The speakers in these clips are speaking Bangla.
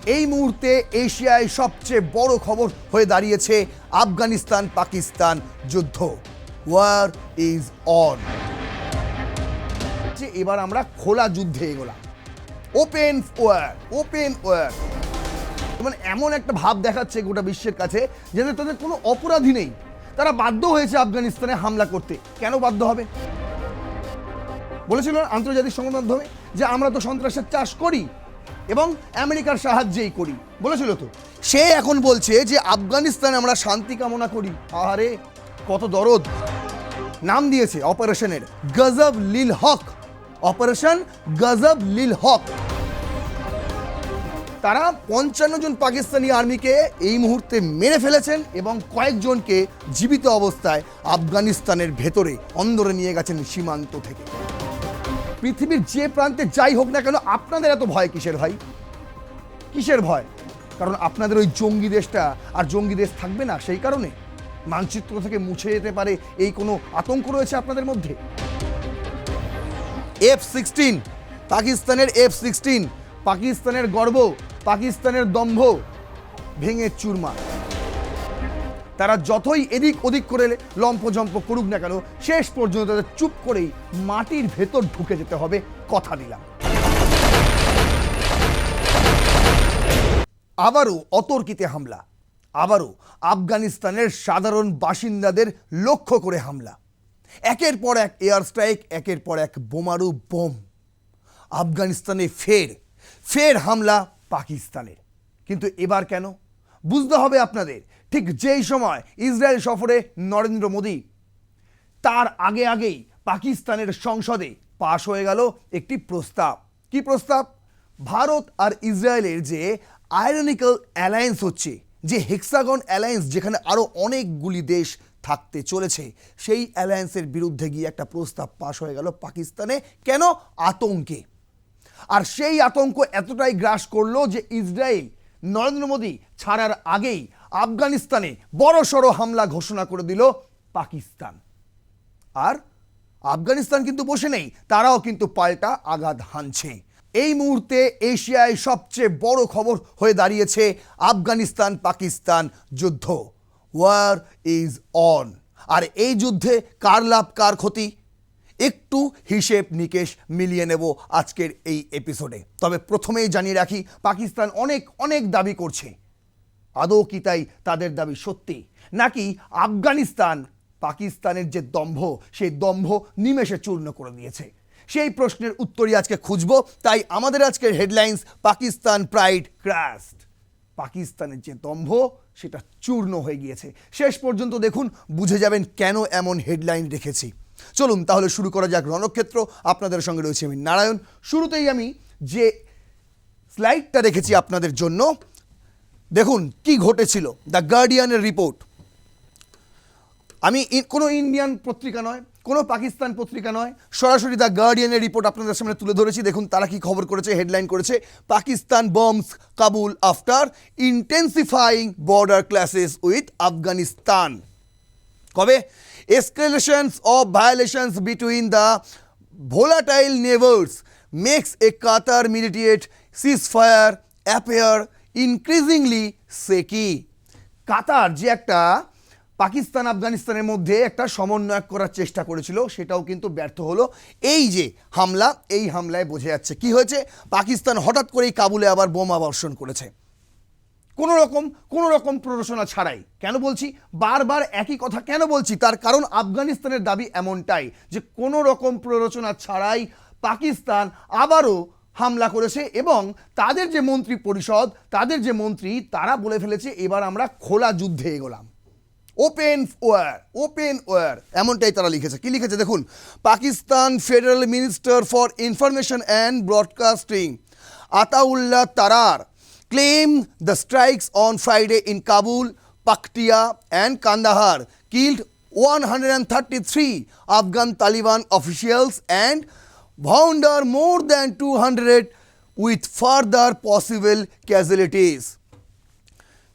এই মুহূর্তে এশিয়ায় সবচেয়ে বড় খবর হয়ে দাঁড়িয়েছে আফগানিস্তান পাকিস্তান যুদ্ধ। War is on. এবার আমরা খোলা যুদ্ধে এগোলাম, ওপেন ওয়ার। মানে এমন একটা ভাব দেখাচ্ছে গোটা বিশ্বের কাছে যাতে তাদের কোনো অপরাধী নেই, তারা বাধ্য হয়েছে আফগানিস্তানে হামলা করতে। কেন বাধ্য হবে? বলেছিল আন্তর্জাতিক সংবাদ মাধ্যমে যে আমরা তো সন্ত্রাসের চাষ করি এবং আমেরিকার সাহায্যেই করি, বলেছিল তো। সে এখন বলছে যে আফগানিস্তানে আমরা শান্তি কামনা করি। আরে কত দরদ! নাম দিয়েছে অপারেশনের গজব লিল হক, অপারেশন গজব লিল হক। তারা 55 জন পাকিস্তানি আর্মিকে এই মুহূর্তে মেরে ফেলেছেন এবং কয়েকজনকে জীবিত অবস্থায় আফগানিস্তানের ভেতরে অন্দরে নিয়ে গেছেন সীমান্ত থেকে। পৃথিবীর যে প্রান্তে যাই হোক না কেন, আপনাদের এত ভয় কিসের ভাই? কিসের ভয়? কারণ আপনাদের ওই জঙ্গি দেশটা আর জঙ্গি দেশ থাকবে না, সেই কারণে মানচিত্র থেকে মুছে যেতে পারে এই কোনো আতঙ্ক রয়েছে আপনাদের মধ্যে। F-16, পাকিস্তানের F-16, পাকিস্তানের গর্ব, পাকিস্তানের দম্ভ ভেঙে চুরমার। তারা যতই এদিক ওদিক করে লম্পজম্প করুক না কেন, শেষ পর্যন্ত তাদের চুপ করেই মাটির ভেতর ঢুকে যেতে হবে, কথা দিলাম। আবারও অতর্কিতে হামলা, আবারও আফগানিস্তানের সাধারণ বাসিন্দাদের লক্ষ্য করে হামলা। একের পর এক এয়ার স্ট্রাইক, একের পর এক বোমারু বোম। আফগানিস্তানে ফের হামলা পাকিস্তানের। কিন্তু এবার কেন বুঝতে হবে আপনাদের। ঠিক যেই সময় ইসরায়েল সফরে নরেন্দ্র মোদী, তার আগেই পাকিস্তানের সংসদে পাশ হয়ে গেল একটি প্রস্তাব। কি প্রস্তাব? ভারত আর ইসরায়েলের যে আয়রনিক্যাল অ্যালায়েন্স হচ্ছে, যে হেক্সাগন অ্যালায়েন্স, যেখানে আরও অনেকগুলি দেশ থাকতে চলেছে, সেই অ্যালায়েন্সের বিরুদ্ধে গিয়ে একটা প্রস্তাব পাশ হয়ে গেল পাকিস্তানে। কেন? আতঙ্কে। আর সেই আতঙ্ক এতটাই গ্রাস করলো যে ইসরায়েল নরেন্দ্র মোদী ছাড়ার আগেই আফগানিস্তানে বড়সড় হামলা ঘোষণা করে দিল পাকিস্তান। আর আফগানিস্তান কিন্তু বসে নেই, তারাও কিন্তু পাল্টা আঘাত হানছে। এই মুহূর্তে এশিয়ায় সবচেয়ে বড় খবর হয়ে দাঁড়িয়েছে আফগানিস্তান পাকিস্তান যুদ্ধ। War is on. আর এই যুদ্ধে কার লাভ কার ক্ষতি, একটু হিসেব নিকেশ মিলিয়ে নেব আজকের এই এপিসোডে। তবে প্রথমেই জানিয়ে রাখি, পাকিস্তান অনেক দাবি করছে। আদৌ কি তাই তাদের দাবি সত্যি, নাকি আফগানিস্তান পাকিস্তানের যে দম্ভ, সেই দম্ভ নিমেষে চূর্ণ করে দিয়েছে? সেই প্রশ্নের উত্তরই আজকে খুঁজব। তাই আমাদের আজকের হেডলাইন্স, পাকিস্তান প্রাইড ক্রাশড। পাকিস্তানের যে দম্ভ সেটা চূর্ণ হয়ে গিয়েছে। শেষ পর্যন্ত দেখুন, বুঝে যাবেন কেন এমন হেডলাইন রেখেছি। চলুন তাহলে শুরু করা যাক রণক্ষেত্র। আপনাদের সঙ্গে রয়েছে আমি নারায়ণ। শুরুতেই আমি যে স্লাইডটা রেখেছি আপনাদের জন্য, দেখুন কি ঘটেছিল। দ্য গার্ডিয়ানের রিপোর্ট। আমি কোনো ইন্ডিয়ান পত্রিকা নয়, কোনো পাকিস্তান পত্রিকা নয়, সরাসরি দ্য গার্ডিয়ানের রিপোর্ট আপনাদের সামনে তুলে ধরেছি। দেখুন তারা কি খবর করেছে, হেডলাইন করেছে, Pakistan bombs Kabul after intensifying border clashes with Afghanistan. কবে? Escalations of violations between the volatile neighbors makes a Qatar immediate ceasefire appear increasingly shaky. কাতার যে একটা পাকিস্তান আফগানিস্তানের মধ্যে একটা সমন্বয় করার চেষ্টা করেছিল, সেটাও কিন্তু ব্যর্থ হলো। এই যে হামলা, এই হামলায় বোঝা যাচ্ছে কি হয়েছে। পাকিস্তান হঠাৎ করেই কাবুলে আবার বোমা বর্ষণ করেছে, কোনো রকম প্ররোচনা ছাড়াই। কেন বলছি বারবার একই কথা কেন বলছি? তার কারণ আফগানিস্তানের দাবি এমনটাই যে কোনো রকম প্ররোচনা ছাড়াই পাকিস্তান আবারও হামলা করেছে এবং তাদের যে মন্ত্রী পরিষদ, তাদের যে মন্ত্রী, তারা বলে ফেলেছে এবার আমরা খোলা যুদ্ধে এগোলাম, ওপেন ওয়ার। এমনটাই তারা লিখেছে। কি লিখেছে দেখুন, Pakistan federal minister for information and broadcasting Ataullah তারার claimed the strikes on Friday in Kabul, Paktia and Kandahar killed 133 Afghan Taliban officials and wounded more than 200 with further possible casualties.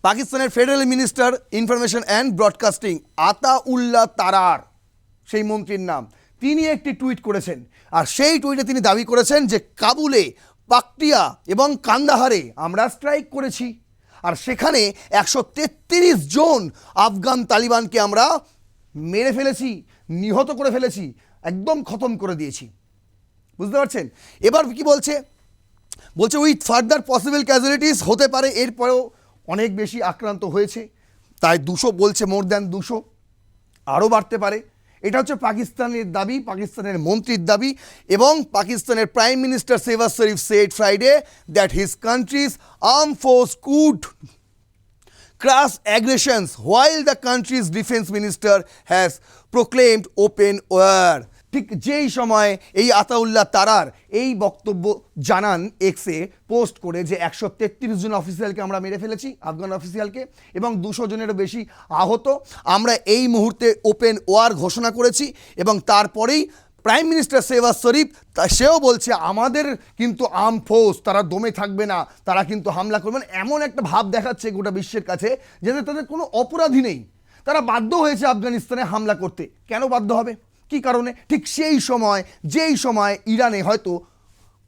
পাকিস্তানের federal minister information and broadcasting Ataullah তারার, সেই মন্ত্রীর নাম, তিনি একটি টুইট করেছেন। আর সেই টুইটে তিনি দাবি করেছেন যে কাবুলে পাকটিয়া এবং কান্দাহারে আমরা স্ট্রাইক করেছি, আর সেখানে 133 জন আফগান তালিবানকে আমরা মেরে ফেলেছি, নিহত করে ফেলেছি, একদম খতম করে দিয়েছি। বুঝতে পারছেন? এবার কি বলছে? বলছে উইথ ফার্দার পসিবল ক্যাজুয়ালিটিস, হতে পারে এরপরেও অনেক বেশি আক্রান্ত হয়েছে, তাই 200 বলছে, মোর দ্যান 200, আরও বাড়তে পারে। এটা হচ্ছে পাকিস্তানের দাবি, পাকিস্তানের মন্ত্রীর দাবি। এবং পাকিস্তানের prime minister Shehbaz Sharif said Friday that his country's arm force could crass aggressions while the country's defense minister has proclaimed open war. ঠিক যেই সময় এই আতাউল্লাহ তারার এই বক্তব্য জানান এক্সে পোস্ট করে যে 133 জন অফিসিয়ালকে আমরা মেরে ফেলেছি, আফগান অফিসিয়ালকে, এবং 200 জনেরও বেশি আহত, আমরা এই মুহূর্তে ওপেন ওয়ার ঘোষণা করেছি। এবং তারপরেই প্রাইম মিনিস্টার শেহবাজ শরীফ সেও বলছে আমাদের কিন্তু আর্ম ফোর্স তারা দমে থাকবে না, তারা কিন্তু হামলা করবেন, এমন একটা ভাব দেখাচ্ছে গোটা বিশ্বের কাছে যে তাদের কোনো অপরাধী নেই, তারা বাধ্য হয়েছে আফগানিস্তানে হামলা করতে। কেন বাধ্য হবে, কী কারণে? ঠিক সেই সময় যেই সময় ইরানে হয়তো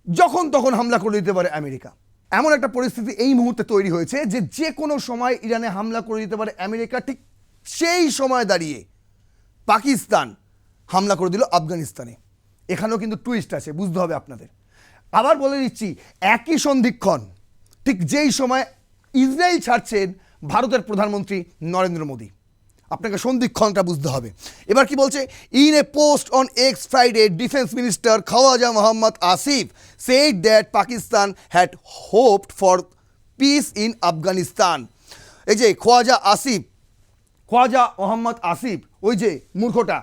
যখন তখন হামলা করে দিতে পারে আমেরিকা, এমন একটা পরিস্থিতি এই মুহূর্তে তৈরি হয়েছে যে যে কোনো সময় ইরানে হামলা করে দিতে পারে আমেরিকা। ঠিক সেই সময় দাঁড়িয়ে পাকিস্তান হামলা করে দিল আফগানিস্তানে। এখানেও কিন্তু টুইস্ট আছে, বুঝতে হবে আপনাদের। আবার বলে দিচ্ছি, একই সন্ধিক্ষণ ঠিক যেই সময় ইসরায়েল ছাড়ছেন ভারতের প্রধানমন্ত্রী নরেন্দ্র মোদী, আপনাকে সন্ধিক্ষণটা বুঝতে হবে। এবার কি বলছে? In a post on x Friday defence minister Khawaja Mohammad Asif said that Pakistan had hopped for piece in Afghanistan. এই যে খোয়াজা মোহাম্মদ আসিফ, ওই যে মূর্খটা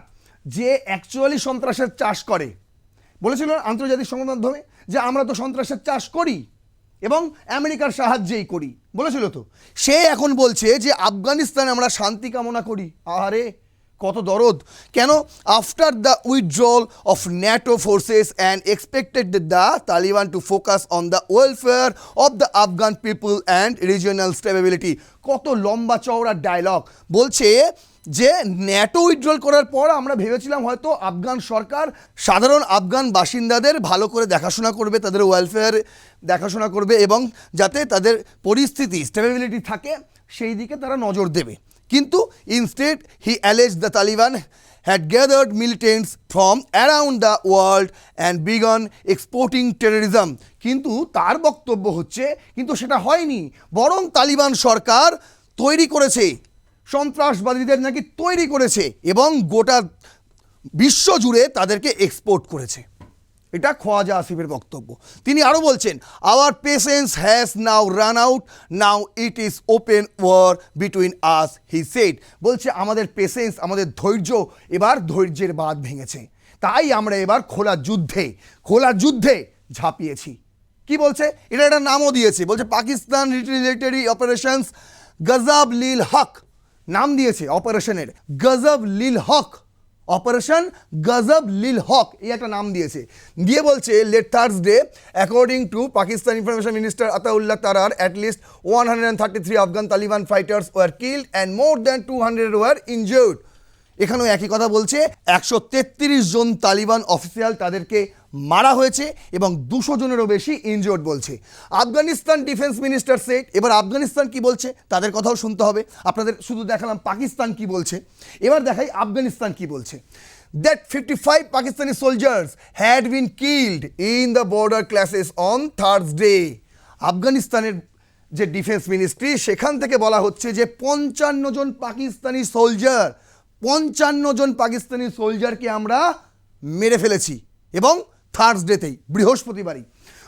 যে অ্যাকচুয়ালি সন্ত্রাসের চাষ করে, বলেছিল আন্তর্জাতিক সংবাদ মাধ্যমে যে আমরা তো সন্ত্রাসের চাষ করি এবং আমেরিকার সাহায্যেই করি, বলেছিল তো। সে এখন বলছে যে আফগানিস্তানে আমরা শান্তি কামনা করি। আরে কত দরদ! কেন? After the withdrawal of NATO forces and expected the Taliban to focus on the welfare of the Afghan people and regional stability. কত লম্বা চওড়া ডায়লগ! বলছে যে ন্যাটো উইথড্রল করার পর আমরা ভেবেছিলাম হয়তো আফগান সরকার সাধারণ আফগান বাসিন্দাদের ভালো করে দেখাশোনা করবে, তাদের ওয়েলফেয়ার দেখাশোনা করবে এবং যাতে তাদের পরিস্থিতি স্টেবিলিটি থাকে সেই দিকে তারা নজর দেবে। কিন্তু instead he alleges the Taliban had gathered militants from around the world and begun exporting terrorism. কিন্তু তার বক্তব্য হচ্ছে কিন্তু সেটা হয়নি, বরং তালিবান সরকার তৈরি করেছে, সন্ত্রাসবাদীদের নাকি তৈরি করেছে এবং গোটা বিশ্ব জুড়ে তাদেরকে এক্সপোর্ট করেছে। এটা খোয়াজা আসিফের বক্তব্য। তিনি আরও বলছেন, our patience has now run out, now it is open war between us, he said. বলছে আমাদের পেশেন্স, আমাদের ধৈর্য, এবার ধৈর্যের বাঁধ ভেঙেছে, তাই আমরা এবার খোলা যুদ্ধে ঝাঁপিয়েছি। কি বলছে? এটা একটা নামও দিয়েছে, বলছে পাকিস্তান রিটেলিয়েটরি অপারেশনস গজব লিল হক, নাম দিয়েছে অপারেশনের গজব লিল হক, অপারেশন গজব লিল হক, এই একটা নাম দিয়েছে। দিয়ে বলছে late Thursday according to Pakistan information minister Ataullah Tarar at least 133 Afghan Taliban fighters were killed and more than 200 were injured. এখানেও একই কথা বলছে, 133 জন তালিবান অফিসিয়াল তাদেরকে মারা হয়েছে এবং 200 জনেরও বেশি ইনজিওর্ড বলছে আফগানিস্তান ডিফেন্স মিনিস্টার সেড। এবার আফগানিস্তান কি বলছে তাদের কথাও শুনতে হবে। আপনাদের শুধু দেখালাম পাকিস্তান কি বলছে, এবার দেখাই আফগানিস্তান কি বলছে। That 55 Pakistani soldiers had been killed in the border clashes on Thursday. আফগানিস্তানের যে ডিফেন্স মিনিস্ট্রি সেখান থেকে বলা হচ্ছে যে 55 জন পাকিস্তানি সোলজারকে আমরা মেরে ফেলেছি এবং থার্সডেতেই, বৃহস্পতিবারই।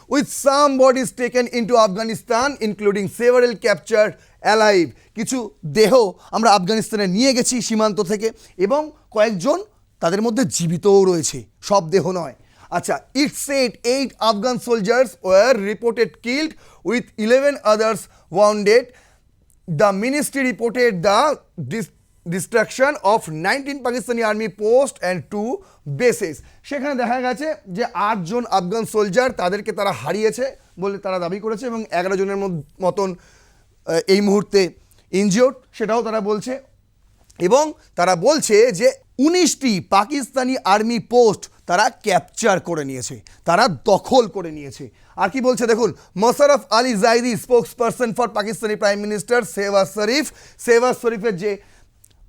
With some bodies taken into Afghanistan including several captured alive, কিছু দেহ আমরা আফগানিস্তানে নিয়ে গেছি সীমান্ত থেকে এবং কয়েকজন তাদের মধ্যে জীবিতও রয়েছে, সব দেহ নয়। আচ্ছা, it said 8 Afghan soldiers were reported killed with 11 others wounded. The ministry reported the destruction of 19 Pakistani army post and 2 bases. সেখানে দেখা গেছে যে 8 জন আফগান সোলজার তাদেরকে তারা হারিয়েছে বলে তারা দাবি করেছে এবং 11 জনের মতন এই মুহূর্তে ইনজিওর্ড, সেটাও তারা বলছে। এবং তারা বলছে যে 19টি পাকিস্তানি আর্মি পোস্ট তারা ক্যাপচার করে নিয়েছে, তারা দখল করে নিয়েছে। আর কি বলছে দেখুন, Mosharraf Ali Zaidi spokes person for Pakistani prime minister Shehbaz শরীফের যে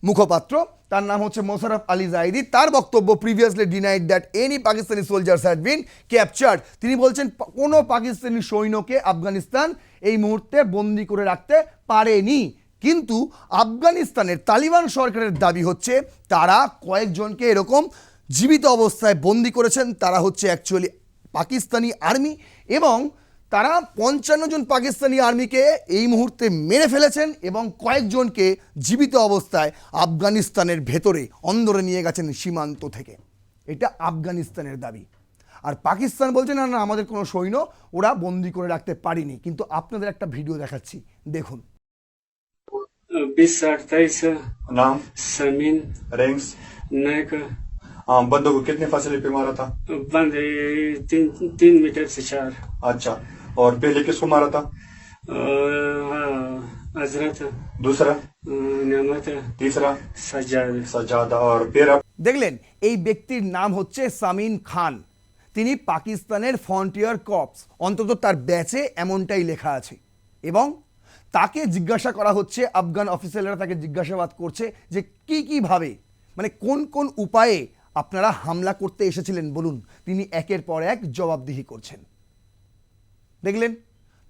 মুখপাত্র, তার নাম হচ্ছে মোশাররফ আলী জাইদি, তার বক্তব্য previously denied that any Pakistani soldiers had been captured. তিনি বলছেন কোনো পাকিস্তানি সৈন্যকে আফগানিস্তান এই মুহূর্তে বন্দি করে রাখতে পারেনি, কিন্তু আফগানিস্তানের তালিবান সরকারের দাবি হচ্ছে তারা কয়েকজনকে এরকম জীবিত অবস্থায় বন্দি করেছেন, তারা হচ্ছে অ্যাকচুয়ালি পাকিস্তানি আর্মি, এবং তারা 55 জন পাকিস্তানি আর্মিকে এই মুহূর্তে মেরে ফেলেছেন এবং কয়েকজনকে জীবিত অবস্থায় আফগানিস্তানের ভেতরে অন্দরে নিয়ে গেছেন সীমান্ত থেকে। এটা আফগানিস্তানের দাবি। আর পাকিস্তান বলছে না না, আমাদের কোনো সৈন্য ওরা বন্দি করে রাখতে পারিনি। কিন্তু আপনাদের একটা ভিডিও দেখাচ্ছি, দেখুন। 20-28 नाम समीन रैंक्स नायक बंदों को कितने फासले पे मारा था? बंद 3 मीटर से 4 अच्छा, और पहले किसको मारा था? हजरत दूसरा, नमत तीसरा सज्जाद सजादा, और फिर अब দেখলেন, এই ব্যক্তির নাম হচ্ছে সামিন খান। তিনি পাকিস্তানের ফ্রন্টিয়ার কর্পস, অন্তত তার ব্যাচে এমনটাই লেখা আছে। এবং তাকে জিজ্ঞাসা করা হচ্ছে, আফগান অফিসাররা তাকে জিজ্ঞাসাবাদ করছে যে কীভাবে, মানে কোন কোন উপায়ে আপনারা হামলা করতে এসেছিলেন বলুন। তিনি একের পর এক জবাবদিহি করছেন। দেখলেন,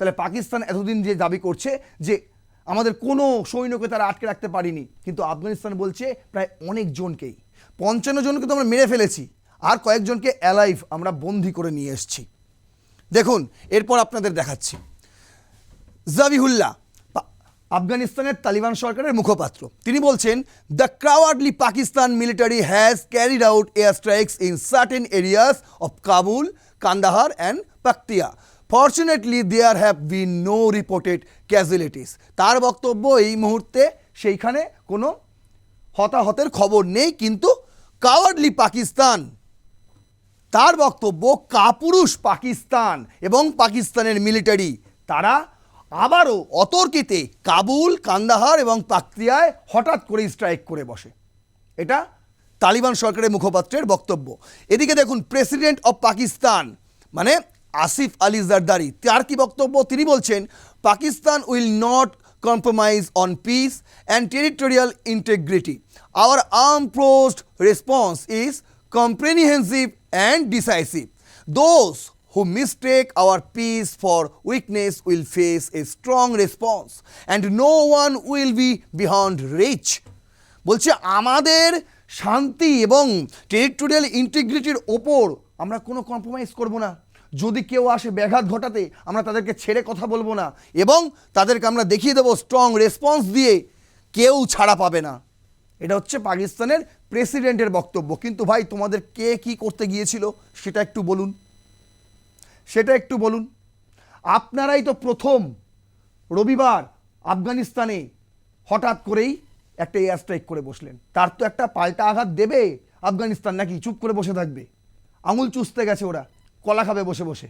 তাহলে পাকিস্তান এতদিন যে দাবি করছে যে আমাদের কোনো সৈন্যকে তারা আটকে রাখতে পারিনি, কিন্তু আফগানিস্তান বলছে প্রায় অনেক জনকেই, 55 জনকে তো আমরা মেরে ফেলেছি, আর কয়েকজনকে অ্যালাইভ আমরা বন্দি করে নিয়ে এসেছি। দেখুন, এরপর আপনাদের দেখাচ্ছি জাবিহুল্লাহ, আফগানিস্তানের তালিবান সরকারের মুখপাত্র। তিনি বলছেন, the cowardly Pakistan military has carried out air strikes in certain areas of Kabul, Kandahar and Paktia. Fortunately there have been no reported casualties. তার বক্তব্য, এই মুহূর্তে সেইখানে কোনো হতাহতের খবর নেই, কিন্তু কাওয়ার্ডলি পাকিস্তান, তার বক্তব্য কাপুরুষ পাকিস্তান এবং পাকিস্তানের মিলিটারি তারা আবারও অতর্কিতে কাবুল, কান্দাহার এবং পাকতিয়ায় হঠাৎ করে স্ট্রাইক করে বসে। এটা তালিবান সরকারের মুখপাত্রের বক্তব্য। এদিকে দেখুন, প্রেসিডেন্ট অফ পাকিস্তান মানে আসিফ আলী জারদারি, তার কি বক্তব্য? তিনি বলছেন, Pakistan will not compromise on peace and territorial integrity. Our arm forced response is comprehensive and decisive. Those who mistake our peace for weakness will face a strong response and no one will be beyond reach. বলছে আমাদের শান্তি এবং টেরিটোরিয়াল ইন্টিগ্রিটির ওপর আমরা কোনো কম্প্রোমাইজ করব না। যদি কেউ আসে ব্যাঘাত ঘটাতে, আমরা তাদেরকে ছেড়ে কথা বলবো না এবং তাদেরকে আমরা দেখিয়ে দেবো স্ট্রং রেসপন্স দিয়ে, কেউ ছাড়া পাবে না। এটা হচ্ছে পাকিস্তানের প্রেসিডেন্টের বক্তব্য। কিন্তু ভাই, তোমাদের কে কি করতে গিয়েছিল সেটা একটু বলুন, সেটা একটু বলুন। আপনারাই তো প্রথম রবিবার আফগানিস্তানে হঠাৎ করেই একটা এয়ার স্ট্রাইক করে বসলেন। তার তো একটা পাল্টা আঘাত দেবে আফগানিস্তান, নাকি চুপ করে বসে থাকবে? আঙুল চুষতে গেছে ওরা, কলা খাবে বসে বসে।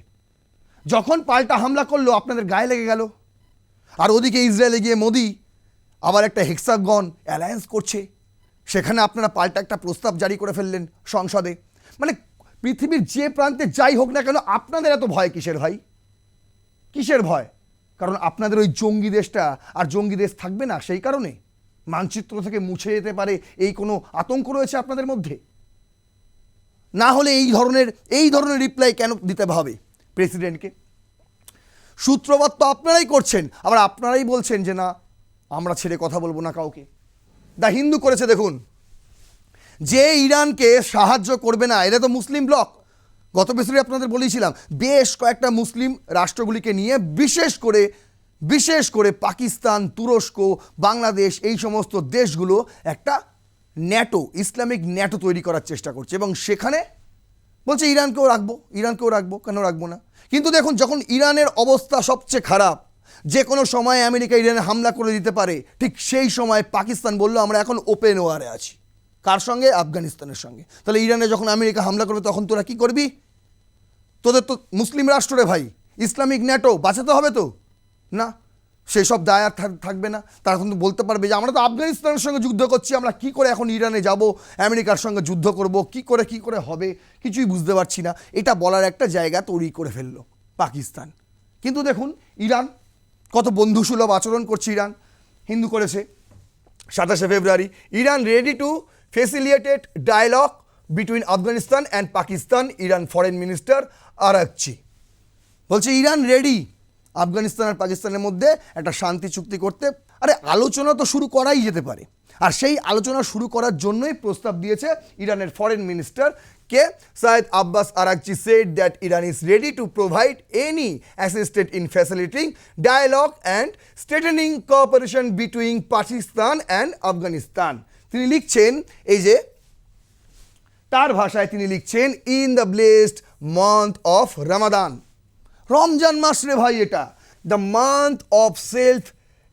যখন পাল্টা হামলা করলো, আপনাদের গায়ে লেগে গেল। আর ওদিকে ইসরায়েলে গিয়ে মোদি আবার একটা হেক্সাগন অ্যালায়েন্স করছে, সেখানে আপনারা পাল্টা একটা প্রস্তাব জারি করে ফেললেন সংসদে। মানে পৃথিবীর যে প্রান্তে যাই হোক না কেন, আপনাদের এত ভয় কিসের ভাই? কিসের ভয়? কারণ আপনাদের ওই জঙ্গি দেশটা আর জঙ্গি দেশ থাকবে না, সেই কারণে মানচিত্র থেকে মুছে যেতে পারে এই কোনো আতঙ্ক রয়েছে আপনাদের মধ্যে? না হলে এই ধরনের রিপ্লাই কেন দিতে হবে প্রেসিডেন্টকে? সূত্রপাত তো আপনারাই করছেন, আবার আপনারাই বলছেন যে না, আমরা ছেড়ে কথা বলবো না কাউকে। দ্য হিন্দু করেছে, দেখুন, যে ইরানকে সাহায্য করবে না, এরা তো মুসলিম ব্লক। গত বছরই আপনাদের বলেছিলাম, বেশ কয়েকটা মুসলিম রাষ্ট্রগুলিকে নিয়ে বিশেষ করে পাকিস্তান, তুরস্ক, বাংলাদেশ, এই সমস্ত দেশগুলো একটা ন্যাটো, ইসলামিক ন্যাটো তৈরি করার চেষ্টা করছে এবং সেখানে বলছে ইরানকেও রাখবো, কেন রাখবো না? কিন্তু দেখুন, যখন ইরানের অবস্থা সবচেয়ে খারাপ, যে কোনো সময় আমেরিকা ইরানে হামলা করে দিতে পারে, ঠিক সেই সময় পাকিস্তান বলল আমরা এখন ওপেন ওয়ারে আছি। কার সঙ্গে? আফগানিস্তানের সঙ্গে। তাহলে ইরানে যখন আমেরিকা হামলা করবে, তখন তোরা কি করবি? তোদের তো মুসলিম রাষ্ট্র রে ভাই, ইসলামিক ন্যাটো বাঁচাতে হবে তো না। সেই সব দায় আর থাকবে না। তারা কিন্তু বলতে পারবে যে আমরা তো আফগানিস্তানের সঙ্গে যুদ্ধ করছি, আমরা কি করে এখন ইরানে যাব, আমেরিকার সঙ্গে যুদ্ধ করব, কি করে হবে, কিছুই বুঝতে পারছি না। এটা বলার একটা জায়গা তৈরি করে ফেললো পাকিস্তান। কিন্তু দেখুন ইরান কত বন্ধুসুলভ আচরণ করছে। ইরান হিন্দু করেছে 27শে ফেব্রুয়ারি, Iran ready to facilitate dialogue between Afghanistan and Pakistan, Iran foreign minister Araghchi বলছে ইরান রেডি আফগানিস্তান আর পাকিস্তানের মধ্যে একটা শান্তি চুক্তি করতে। আরে আলোচনা তো শুরু করাই যেতে পারে, আর সেই আলোচনা শুরু করার জন্যই প্রস্তাব দিয়েছে ইরানের ফরেন মিনিস্টার কে Seyed Abbas Araghchi said that Iran is ready to provide any assistant in facilitating dialogue and strengthening cooperation between Pakistan and Afghanistan. তিনি লিখছেন, এই যে তার ভাষায় তিনি লিখছেন, in the blessed month of Ramadan, রমজান মাস রে ভাই, এটা the month of self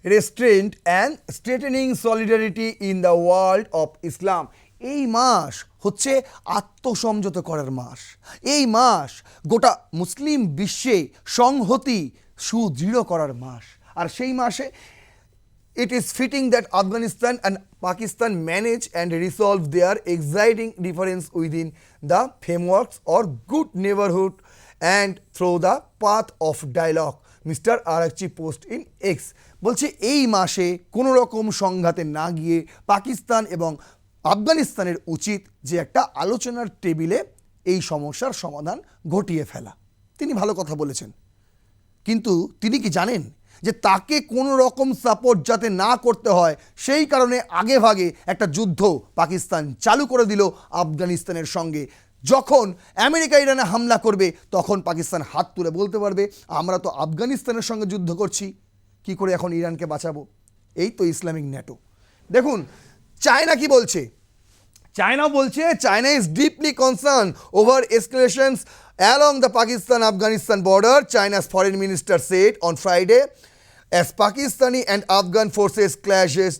restraint and strengthening solidarity in the world of Islam. এই মাস হচ্ছে আত্মসংযত করার মাস। এই মাস গোটা মুসলিম বিশ্বে সংহতি সুদৃঢ় করার মাস। আর সেই মাসে it is fitting that Afghanistan and Pakistan manage and resolve their exciting difference within the frameworks or good neighborhood and through the path of dialogue, Mr. Arakchi post in X। বলছে এই মাসে কোনো রকম সংঘাতে না গিয়ে পাকিস্তান এবং আফগানিস্তানের উচিত যে একটা আলোচনার টেবিলে এই সমস্যার সমাধান ঘটিয়ে ফেলা। তিনি ভালো কথা বলেছেন, কিন্তু তিনি কি জানেন যে তাকে কোনো রকম সাপোর্ট যাতে না করতে হয় সেই কারণে আগে ভাগে একটা যুদ্ধ পাকিস্তান চালু করে দিল আফগানিস্তানের সঙ্গে। যখন আমেরিকা ইরানে হামলা করবে তখন পাকিস্তান হাত তুলে বলতে পারবে আমরা তো আফগানিস্তানের সঙ্গে যুদ্ধ করছি, কি করে এখন ইরানকে বাঁচাবো। এই তো ইসলামিক ন্যাটো। দেখুন চায়না কি বলছে, চায়না বলছে China is deeply concern over escalations along the Pakistan-Afghanistan border, China's foreign minister said on Friday, as Pakistani and Afghan forces clashed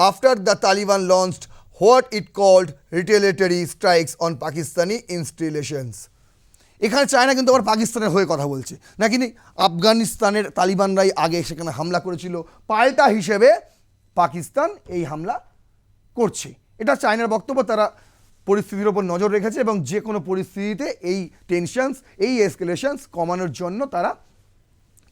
after the Taliban launched what it called retaliatory strikes on Pakistani installations. এখানে চায়না কিন্তু আবার পাকিস্তানের হয়ে কথা বলছে, নাকি আফগানিস্তানের তালিবানরাই আগে সেখানে হামলা করেছিল, পাল্টা হিসেবে পাকিস্তান এই হামলা করছে। এটা চায়নার বক্তব্য। তারা পরিস্থিতির ওপর নজর রেখেছে এবং যে কোনো পরিস্থিতিতে এই টেনশনস, এই এসকেলেশনস কমানোর জন্য তারা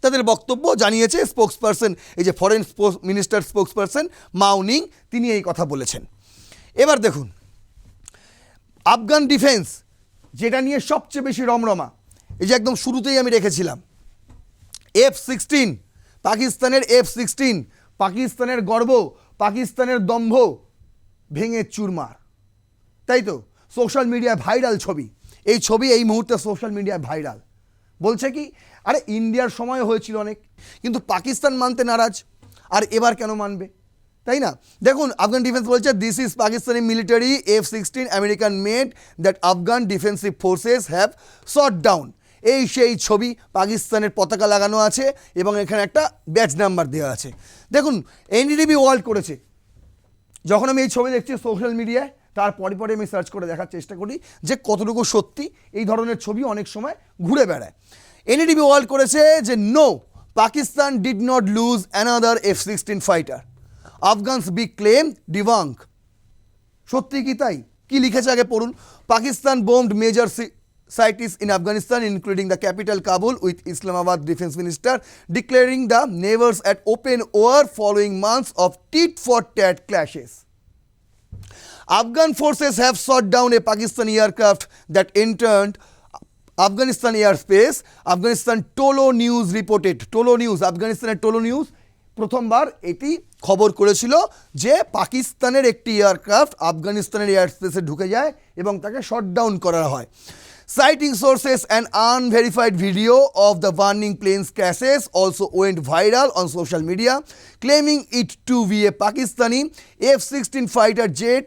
তাদের বক্তব্য জানিয়েছে। স্পোক্সপারসন, এই যে ফরেন মিনিস্টার স্পোক্সপারসন মাউনিং, তিনি এই কথা বলেছেন। এবার দেখুন আফগান ডিফেন্স, যেটা নিয়ে সবচেয়ে বেশি রমরমা, এই যে একদম শুরুতেই আমি রেখেছিলাম F-16, পাকিস্তানের F-16, পাকিস্তানের গর্ব, পাকিস্তানের দম্ভ ভেঙে চুরমার, তাই তো সোশ্যাল মিডিয়ায় ভাইরাল ছবি। এই ছবি এই মুহূর্তে সোশ্যাল মিডিয়ায় ভাইরাল। বলছে কি, আরে ইন্ডিয়ার সময় হয়েছিল অনেক, কিন্তু পাকিস্তান মানতে নারাজ, আর এবার কেন মানবে, তাই না। দেখুন আফগান ডিফেন্স বলছে this is Pakistani military F-16 American made that Afghan defensive forces have shot down. এই সেই ছবি, পাকিস্তানের পতাকা লাগানো আছে এবং এখানে একটা ব্যাচ নাম্বার দেওয়া আছে। দেখুন এনডিটিভি ওয়ার্ল্ড করেছে। যখন আমি এই ছবি দেখছি সোশ্যাল মিডিয়ায়, তারপরে পরে আমি সার্চ করে দেখার চেষ্টা করি যে কতটুকু সত্যি এই ধরনের ছবি অনেক সময় ঘুরে বেড়ায়। এনডিটিভি ওয়ার্ল্ড করেছে যে no, Pakistan did not lose another F-16 fighter, Afghans big claim debunk. সত্যি কি তাই? কি লিখেছে আগে পড়ুন। Pakistan bombed major cities in Afghanistan, including the capital Kabul, with Islamabad defense minister declaring the neighbors at open war following months of tit-for-tat clashes. Afghan forces have shot down a Pakistani aircraft that entered Afghanistan airspace. Afghanistan Tolo News reported. Tolo News, আফগানিস্তানের টোলো নিউজ প্রথমবার এটি খবর করেছিল যে পাকিস্তানের একটি এয়ারক্রাফট আফগানিস্তানের এয়ারস্পেসে ঢুকে যায় এবং তাকে শট ডাউন করা হয়। Citing sources, an unverified video of the burning plane's crashes also went viral on social media, claiming it to be a Pakistani F-16 fighter jet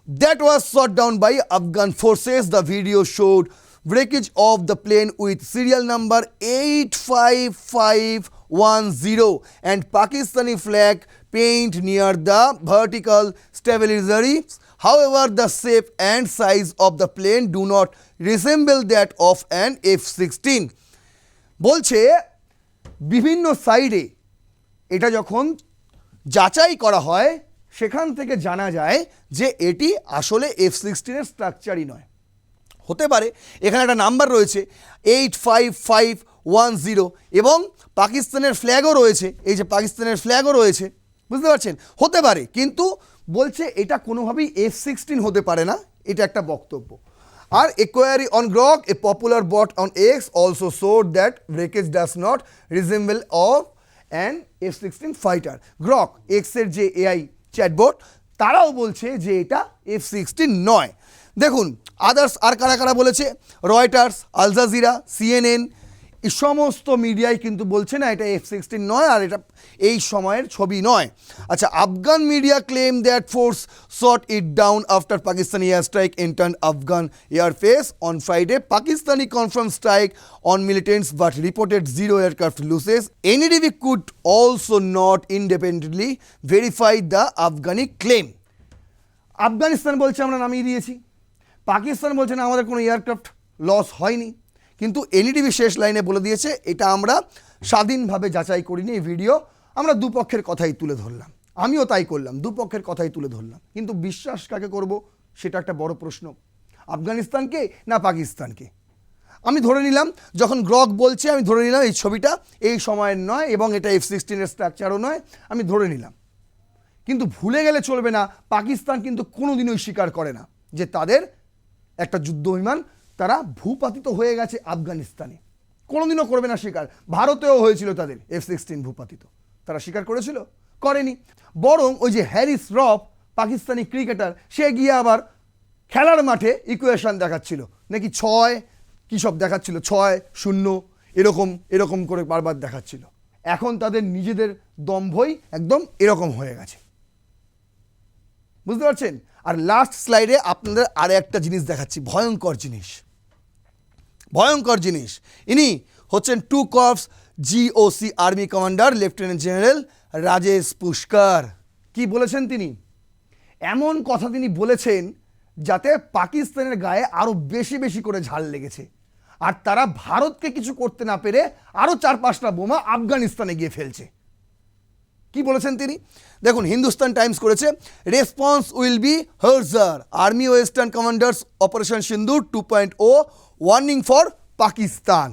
that was shot down by Afghan forces. The video showed wreckage of the plane with serial number 85510 and Pakistani flag paint near the vertical stabilizers. However, the shape and size of the plane do not resemble that of an F-16. বলছে বিভিন্ন সাইডে এটা যখন যাচাই করা হয় সেখান থেকে জানা যায় যে এটি আসলে F-16 এর স্ট্রাকচারই নয়। হতে পারে এখানে একটা নাম্বার রয়েছে 85510 এবং পাকিস্তানের ফ্ল্যাগও রয়েছে, এই যে পাকিস্তানের ফ্ল্যাগও রয়েছে, বুঝতে পারছেন? হতে পারে, কিন্তু বলছে এটা কোনোভাবেই F-16 হতে পারে না, এটা একটা বক্তব্য। আর a query on Grok a popular bot on X also showed that wreckage does not resemble of an F-16 fighter. Grok এক্সের যে এআই চ্যাটবট তারাও বলছে যে এটা F-16 নয়। দেখুন আদার্স আর কারা কারা বলেছে, রয়টার্স, আল জাজিরা, CNN, এই সমস্ত মিডিয়ায় কিন্তু বলছে না এটা F-16 নয় আর এটা এই সময়ের ছবি নয়। আচ্ছা, Afghan media claim that force shot it down after Pakistani air strike entered Afghan airspace on Friday. Pakistani confirm strike on militants but reported zero aircraft losses. NDTV could also not independently verify the Afghani claim. Afghanistan বলছে আমরা নামিয়ে দিয়েছি, পাকিস্তান বলছে না আমাদের কোনো এয়ারক্রাফট লস হয়নি, কিন্তু NDTV শেষ লাইনে বলে দিয়েছে এটা আমরা স্বাধীনভাবে যাচাই করিনি, এই ভিডিও আমরা দুপক্ষের কথাই তুলে ধরলাম। আমিও তাই করলাম, দুপক্ষের কথাই তুলে ধরলাম, কিন্তু বিশ্বাস কাকে করব সেটা একটা বড় প্রশ্ন। আফগানিস্তানকে না পাকিস্তানকে? আমি ধরে নিলাম যখন গ্রক বলছে, আমি ধরে নিলাম এই ছবিটা এই সময়ের নয় এবং এটা F-16 এর স্ট্রাকচারও নয়, আমি ধরে নিলাম। কিন্তু ভুলে গেলে চলবে না, পাকিস্তান কিন্তু কোনোদিনই স্বীকার করে না যে তাদের একটা যুদ্ধ বিমান তারা ভূপাতিত হয়ে গেছে আফগানিস্তানে, কোনোদিনও করবে না স্বীকার। ভারতেও হয়েছিল তাদের F-16 ভূপাতিত, তারা স্বীকার করেছিল? করেনি। বরং ওই যে হ্যারিস রফ পাকিস্তানি ক্রিকেটার, সে গিয়ে আবার খেলার মাঠে ইকুয়েশন দেখাচ্ছিল, নাকি 6 কী সব দেখাচ্ছিল, 6-0 এরকম এরকম করে বারবার দেখাচ্ছিল। এখন তাদের নিজেদের দম্ভই একদম এরকম হয়ে গেছে, বুঝতে পারছেন? আর লাস্ট স্লাইডে আপনাদের আরও একটা জিনিস দেখাচ্ছি, ভয়ঙ্কর জিনিস, ভয়ঙ্কর জিনিস। ইনি হচ্ছেন 2 corps GOC army commander lieutenant general Rajesh Pushkar. কি বলেছেন তিনি? এমন কথা তিনি বলেছেন যাতে পাকিস্তানের গায়ে আরও বেশি বেশি করে ঝাল লেগেছে, আর তারা ভারতকে কিছু করতে না পেরে আরও 4-5টা বোমা আফগানিস্তানে গিয়ে ফেলছে। কি বলেছেন তিনি দেখুন, হিন্দুস্তান টাইমস করেছে, response will be harsher, army western commanders operation Sindoor 2.0 warning for Pakistan.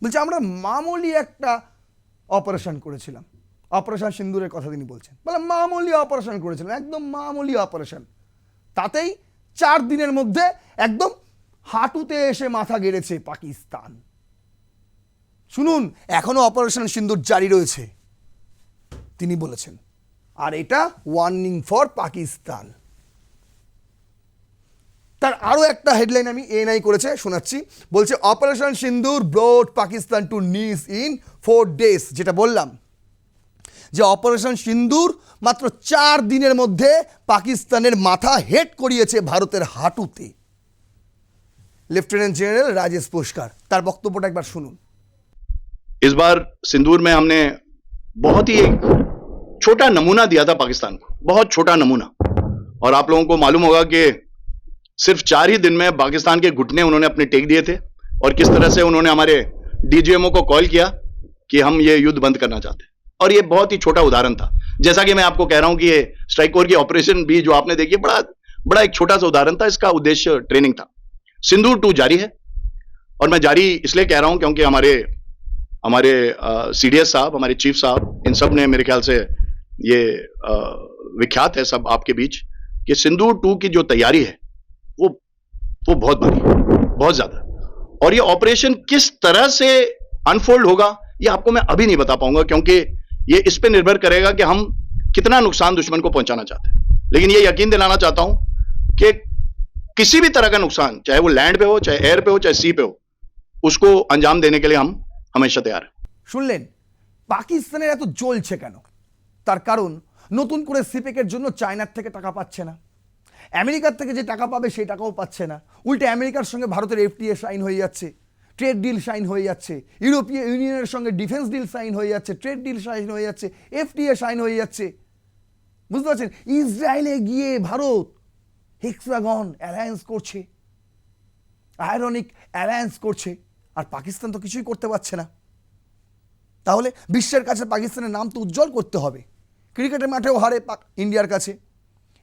বলছে আমরা মামুলি একটা অপারেশন করেছিলাম, অপারেশন সিন্দুরের কথা তিনি বলছেন, বলে মামুলি অপারেশন করেছিলাম, একদম মামুলি অপারেশন, তাতেই 4 দিনের মধ্যে একদম হাঁটুতে এসে মাথা গেড়েছে পাকিস্তান। শুনুন, এখনো অপারেশন সিন্দুর জারি রয়েছে তিনি বলেছেন, আর এটা ওয়ার্নিং ফর পাকিস্তান। তার আরও একটা হেডলাইন আমি ANI করেছে, শোনাচ্ছি। বলছে অপারেশন সিন্দুর ব্রট পাকিস্তান টু নিজ ইন 4 days। যেটা বললাম যে অপারেশন সিন্দুর মাত্র 4 দিনের মধ্যে পাকিস্তানের মাথা হেড করিয়েছে ভারতের হাঁটুতে। লেফটেন্যান্ট জেনারেল রাজেশ পুষ্কর তার বক্তব্যটা একবার শুনুন। इस बार सिंदूर में हमने बहुत ही एक छोटा नमूना दिया था पाकिस्तान को, बहुत छोटा नमूना, और आप लोगों को मालूम होगा कि सिर्फ 4 ही दिन में पाकिस्तान के घुटने उन्होंने अपने टेक दिए थे, और किस तरह से उन्होंने हमारे DGMO को कॉल किया कि हम ये युद्ध बंद करना चाहते हैं। और ये बहुत ही छोटा उदाहरण था, जैसा कि मैं आपको कह रहा हूं कि ये स्ट्राइक कोर की ऑपरेशन भी जो आपने देखी बड़ा एक छोटा सा उदाहरण था, इसका उद्देश्य ट्रेनिंग था। सिंदूर 2 जारी है, और मैं जारी इसलिए कह रहा हूं क्योंकि हमारे CDS साहब, हमारे चीफ साहब, इन सब ने मेरे ख्याल से ये विख्यात है सब आपके बीच कि सिंदूर 2 की जो तैयारी है वो बहुत भारी है, बहुत ज्यादा। और ये ऑपरेशन किस तरह से अनफोल्ड होगा ये आपको मैं अभी नहीं बता पाऊंगा, क्योंकि ये इस पे निर्भर करेगा कि हम कितना नुकसान दुश्मन को पहुंचाना चाहते हैं। लेकिन ये यकीन दिलाना चाहता हूं कि किसी भी तरह का नुकसान, चाहे वो लैंड पे हो, चाहे एयर पे हो, चाहे सी पे हो, उसको अंजाम देने के लिए हम हमेशा तैयार है। শুনলেন পাকিস্তানের এত জ্বলছে কেন? তার কারণ নতুন করে সিপেকের জন্য চায়নার থেকে টাকা পাচ্ছে না, আমেরিকার থেকে যে টাকা পাবে সেই টাকাও পাচ্ছে না, উল্টে আমেরিকার সঙ্গে ভারতের FTA সাইন হয়ে যাচ্ছে, ট্রেড ডিল সাইন হয়ে যাচ্ছে, ইউরোপীয় ইউনিয়নের সঙ্গে ডিফেন্স ডিল সাইন হয়ে যাচ্ছে, ট্রেড ডিল সাইন হয়ে যাচ্ছে, FTA সাইন হয়ে যাচ্ছে, বুঝতে পারছেন? ইসরায়েলে গিয়ে ভারত হেক্সাগন অ্যালায়েন্স করছে, আয়রনিক অ্যালায়েন্স করছে, আর পাকিস্তান তো কিছুই করতে পারছে না। তাহলে বিশ্বের কাছে পাকিস্তানের নাম তো উজ্জ্বল করতে হবে। ক্রিকেটের মাঠেও হারে ইন্ডিয়ার কাছে,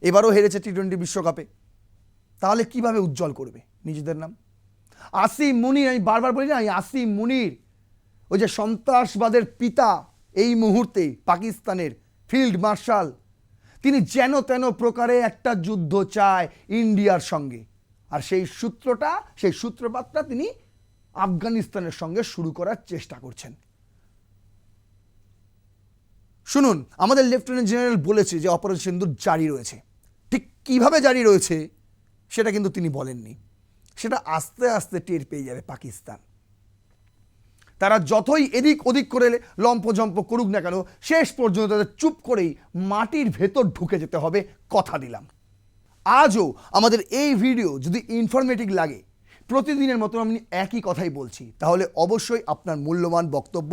এবারও হেরেছে টি-20 বিশ্বকাপে, তাহলে কিভাবে উজ্জ্বল করবে নিজেদের নাম? আসিম মুনির, আমি বারবার বলি না, এই আসিম মুনির ওই যে সন্ত্রাসবাদের পিতা, এই মুহূর্তে পাকিস্তানের ফিল্ড মার্শাল, তিনি যেন তেন প্রকারে একটা যুদ্ধ চায় ইন্ডিয়ার সঙ্গে, আর সেই সূত্রপাতটা তিনি আফগানিস্তানের সঙ্গে শুরু করার চেষ্টা করছেন। শুনুন, আমাদের লেফটেন্যান্ট জেনারেল বলেছে যে অপারেশন সিন্দুর জারি রয়েছে, ঠিক কিভাবে জারি রয়েছে সেটা কিন্তু তিনি বলেননি, সেটা আস্তে আস্তে টের পেয়ে যাবে পাকিস্তান। তারা যতই এদিক ওদিক করে লম্পজম্প করুক না কেন, শেষ পর্যন্ত তাদের চুপ করেই মাটির ভেতর ঢুকে যেতে হবে, কথা দিলাম। আজও আমাদের এই ভিডিও যদি ইনফরমেটিভ লাগে, প্রতিদিনের মতো আমি একই কথাই বলছি, তাহলে অবশ্যই আপনার মূল্যবান বক্তব্য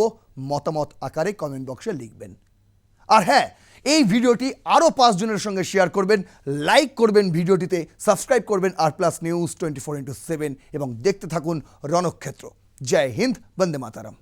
মতামত আকারে কমেন্ট বক্সে লিখবেন। আর হ্যাঁ, এই ভিডিওটি আরও 5 জনের সঙ্গে শেয়ার করবেন, লাইক করবেন, ভিডিওটিতে সাবস্ক্রাইব করবেন আর প্লাস নিউজ 24x7 এবং দেখতে থাকুন রণক্ষেত্র। জয় হিন্দ, বন্দে মাতারাম।